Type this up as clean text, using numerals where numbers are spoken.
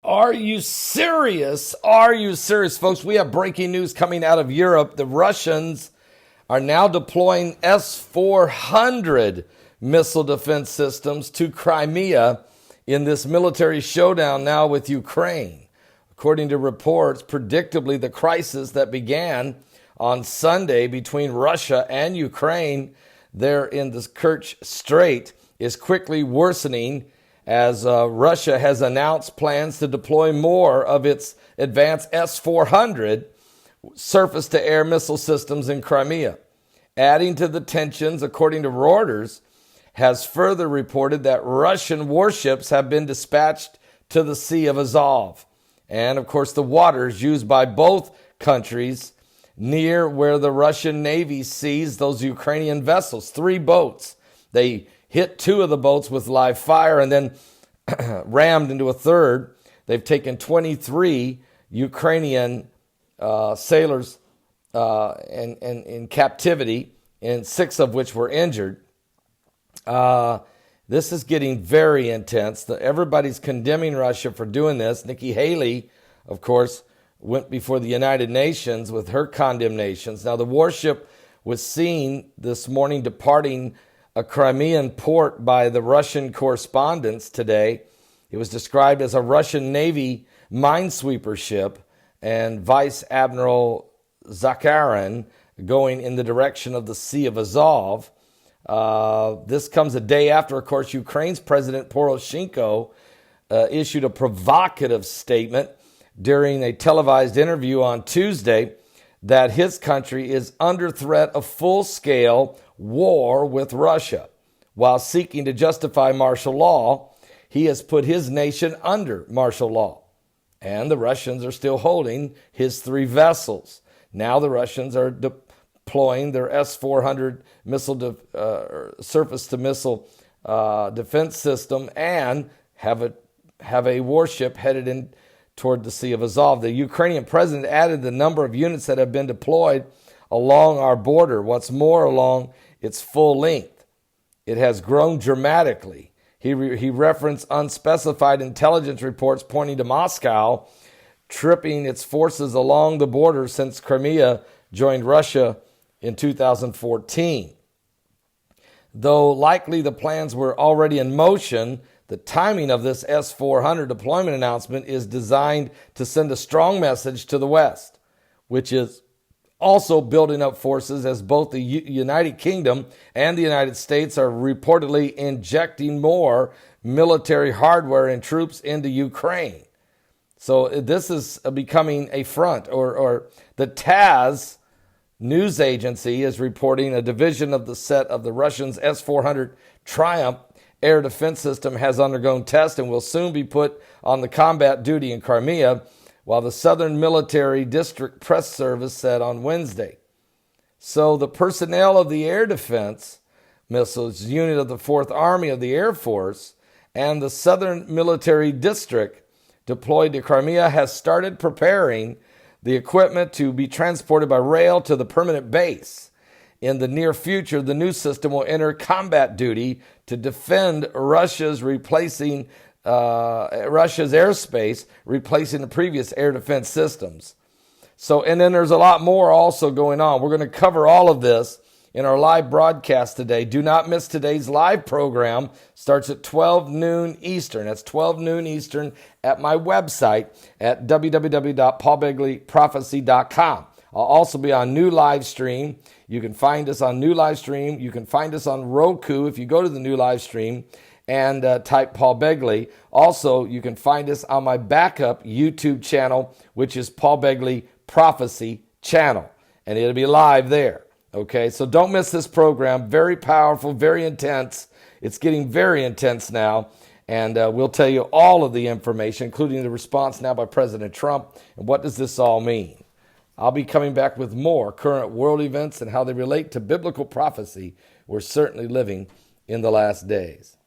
Are you serious? Are you serious, folks? We have breaking news coming out of Europe. The Russians are now deploying S-400 missile defense systems to Crimea in this military showdown now with Ukraine. According to reports, predictably, the crisis that began on Sunday between Russia and Ukraine there in the Kerch Strait is quickly worsening as Russia has announced plans to deploy more of its advanced S-400 surface-to-air missile systems in Crimea. Adding to the tensions, according to Reuters, has further reported that Russian warships have been dispatched to the Sea of Azov. And, of course, the waters used by both countries near where the Russian Navy seized those Ukrainian vessels. 3 boats. They hit 2 of the boats with live fire and then rammed into a third. They've taken 23 Ukrainian sailors in captivity, and 6 of which were injured. This is getting very intense. Everybody's condemning Russia for doing this. Nikki Haley, of course, went before the United Nations with her condemnations. Now, the warship was seen this morning departing a Crimean port by the Russian correspondents today. It was described as a Russian Navy minesweeper ship, and Vice Admiral Zakharin going in the direction of the Sea of Azov. This comes a day after, of course, Ukraine's President Poroshenko issued a provocative statement during a televised interview on Tuesday that his country is under threat of full-scale war with Russia. While seeking to justify martial law, he has put his nation under martial law. And the Russians are still holding his 3 vessels. Now the Russians are deploying their S-400 surface-to-missile defense system and have a warship headed in toward the Sea of Azov. The Ukrainian president added the number of units that have been deployed along our border. What's more, along its full length. It has grown dramatically. He referenced unspecified intelligence reports pointing to Moscow tripping its forces along the border since Crimea joined Russia in 2014. Though likely the plans were already in motion, the timing of this S-400 deployment announcement is designed to send a strong message to the West, which is also building up forces as both the United Kingdom and the United States are reportedly injecting more military hardware and troops into Ukraine. So this is becoming a front, or the TASS news agency is reporting a division of the set of the Russians' S-400 Triumph air defense system has undergone tests and will soon be put on the combat duty in Crimea, while the Southern Military District Press Service said on Wednesday. So the personnel of the Air Defense Missiles Unit of the 4th Army of the Air Force and the Southern Military District deployed to Crimea has started preparing the equipment to be transported by rail to the permanent base. In the near future, the new system will enter combat duty to defend Russia's airspace, replacing the previous air defense systems. So, and then there's a lot more also going on. We're going to cover all of this in our live broadcast today. Do not miss today's live program. Starts at 12 noon Eastern. That's 12 noon Eastern at my website at www.paulbegleyprophecy.com. I'll also be on new live stream. You can find us on new live stream. You can find us on Roku if you go to the new live stream and type Paul Begley. Also, you can find us on my backup YouTube channel, which is Paul Begley Prophecy Channel, and it'll be live there. Okay, so don't miss this program. Very powerful, very intense. It's getting very intense now, and we'll tell you all of the information, including the response now by President Trump, and what does this all mean. I'll be coming back with more current world events and how they relate to biblical prophecy. We're certainly living in the last days.